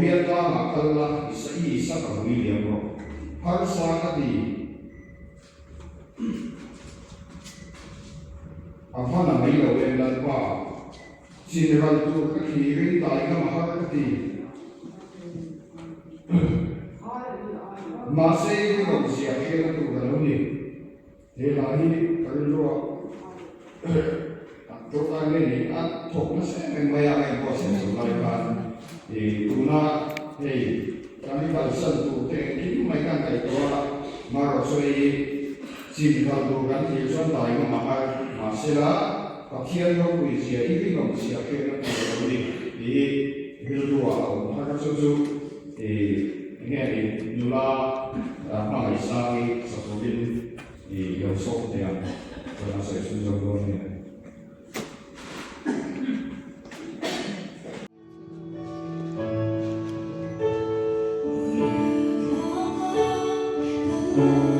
phiền ta mà cần là ý sắc ở nguy hiểm rồi har sa cái gì apa na mai lo em lan pa general tu ka khirin tai ka mahar ka ti ma se ni ko sia khira tu ka lo ni le la hi ka lo to ka ne ni a thok na se me maya ai ko se so lai ka e tu na ei ka ni ka san tu te ki mai kan kai to la ma ro so i general tu kan ti son tai ka mahar mà sẽ là các thiên long quỷ sĩ ý cái lòng sĩ kia nó cũng là đi cái lúa ở hai cái số thì nghe thì như là mà ngày sau thì sản xuất thì dầu sốt thì ăn rồi nó sẽ sử dụng luôn này Thank you.